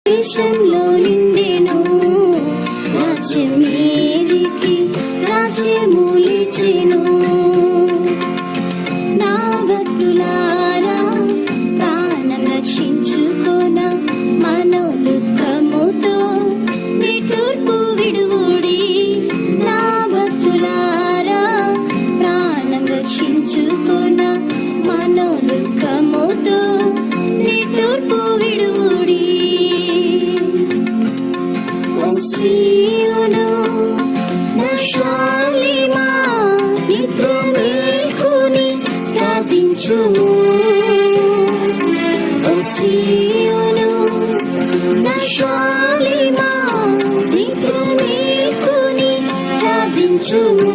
దేశంలో నిండెను రాజ్యమేదికి రాజ్యములిచెను. నా భక్తులారా ప్రాణం రక్షించుకొన మనో దుఃఖముతో నిట్టూర్పు విడువుడి. నా భక్తులారా ప్రాణం రక్షించుకొన మనో దుఃఖముతో నిట్టూర్పు విడువుడి. ఓ సీయోను నా శాలిమా నిద్ర మేల్కొని ప్రార్థించుము. ఓ సీయోను నా శాలిమా నిద్ర మేల్కొని ప్రార్థించుము.